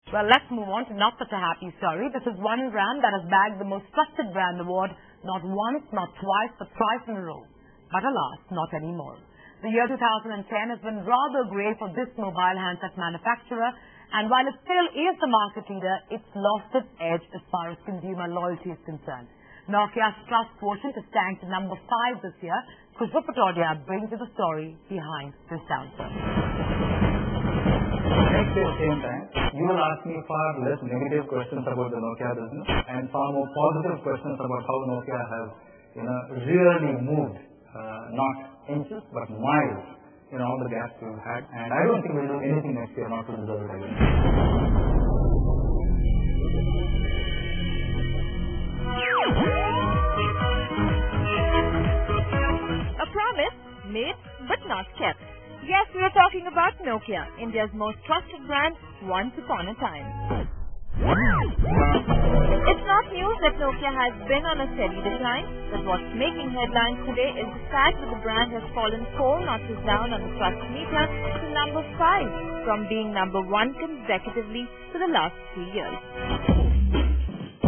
Well, let's move on to not such a happy story. This is one brand that has bagged the most trusted brand award not once, not twice, but thrice in a row. But alas, not anymore. The year 2010 has been rather grey for this mobile handset manufacturer, and while it still is the market leader, it's lost its edge as far as consumer loyalty is concerned. Nokia's trust quotient is tanked to number 5 this year. Khushbu Patodia brings you the story behind this downturn. Next at the same time, you will ask me far less negative questions about the Nokia business and far more positive questions about how Nokia has, really moved, not inches but miles in all the gaps we've had. And I don't think we'll do anything next year not to deserve it again. A promise made but not kept. Yes, we are talking about Nokia, India's most trusted brand once upon a time. It's not news that Nokia has been on a steady decline, but what's making headlines today is the fact that the brand has fallen 4 notches down on the trust meter to number 5, from being number 1 consecutively for the last 3 years.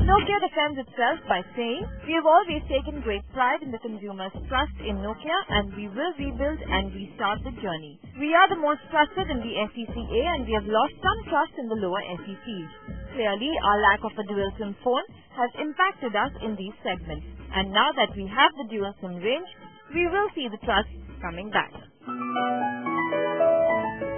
Nokia defends itself by saying, "We have always taken great pride in the consumer's trust in Nokia and we will rebuild and restart the journey. We are the most trusted in the SECA and we have lost some trust in the lower SECs. Clearly, our lack of a dual SIM phone has impacted us in these segments. And now that we have the dual SIM range, we will see the trust coming back."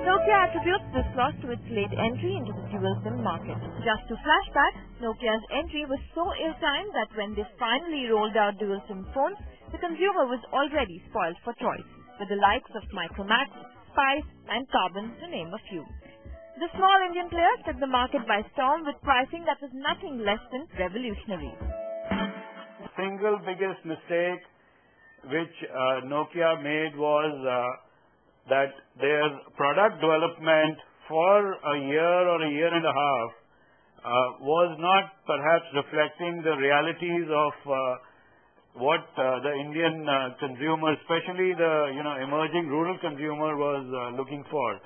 Nokia attributes this loss to its late entry into the dual SIM market. Just to flashback, Nokia's entry was so ill-timed that when they finally rolled out dual SIM phones, the consumer was already spoiled for choice, with the likes of Micromax, Spice and Carbon to name a few. The small Indian players took the market by storm with pricing that was nothing less than revolutionary. The single biggest mistake which Nokia made was that their product development for a year or a year and a half was not perhaps reflecting the realities of what the Indian consumer, especially the emerging rural consumer, was looking for.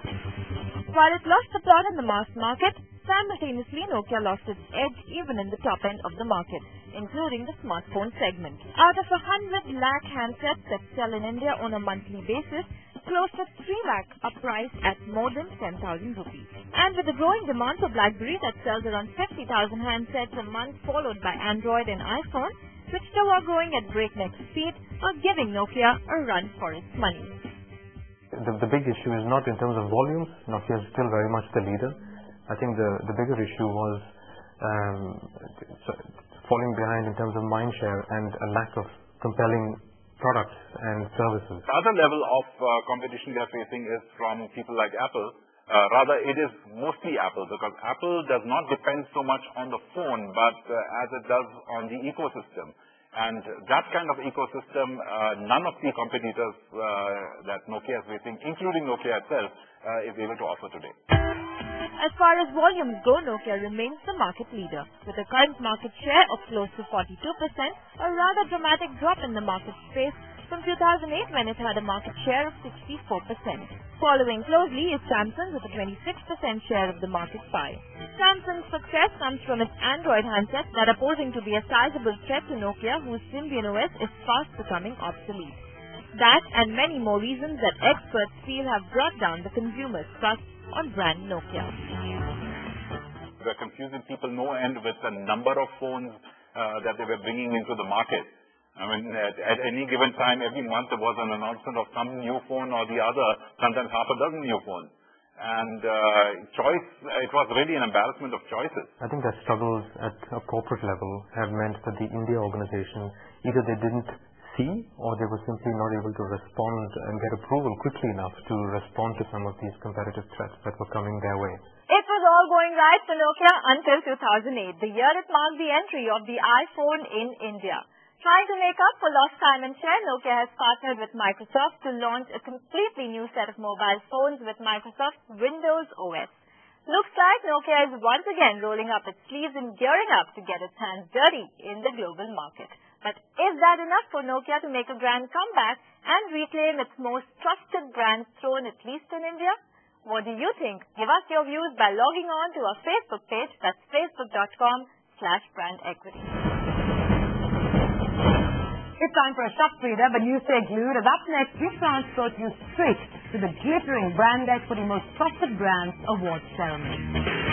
While it lost the plot in the mass market, simultaneously Nokia lost its edge even in the top end of the market, including the smartphone segment. Out of 100 lakh handsets that sell in India on a monthly basis, close to 3 lakh are priced at more than 10,000 rupees. And with the growing demand for BlackBerry that sells around 50,000 handsets a month, followed by Android and iPhone, which too are growing at breakneck speed, are giving Nokia a run for its money. The big issue is not in terms of volumes. Nokia is still very much the leader. I think the bigger issue was falling behind in terms of mind share and a lack of compelling products and services. The other level of competition they are facing is from people like Apple. Rather, it is mostly Apple, because Apple does not depend so much on the phone, but as it does on the ecosystem. And that kind of ecosystem, none of the competitors that Nokia is facing, including Nokia itself, is able to offer today. As far as volumes go, Nokia remains the market leader, with a current market share of close to 42%, a rather dramatic drop in the market space from 2008 when it had a market share of 64%. Following closely is Samsung with a 26% share of the market pie. Samsung's success comes from its Android handsets that are posing to be a sizable threat to Nokia, whose Symbian OS is fast becoming obsolete. That and many more reasons that experts feel have brought down the consumer's trust on brand Nokia. We are confusing people no end with the number of phones that they were bringing into the market. I mean, at any given time, every month there was an announcement of some new phone or the other, sometimes half a dozen new phones. And choice, it was really an embarrassment of choices. I think that struggles at a corporate level have meant that the India organization, either they didn't see or they were simply not able to respond and get approval quickly enough to respond to some of these competitive threats that were coming their way. It was all going right for Nokia until 2008, the year it marked the entry of the iPhone in India. Trying to make up for lost time and share, Nokia has partnered with Microsoft to launch a completely new set of mobile phones with Microsoft's Windows OS. Looks like Nokia is once again rolling up its sleeves and gearing up to get its hands dirty in the global market. But is that enough for Nokia to make a grand comeback and reclaim its most trusted brand throne, at least in India? What do you think? Give us your views by logging on to our Facebook page. That's facebook.com/brand equity. It's time for a shop reader, but you stay glued, as up next we transport you straight to the glittering Brand Equity Most Trusted Brands Award ceremony.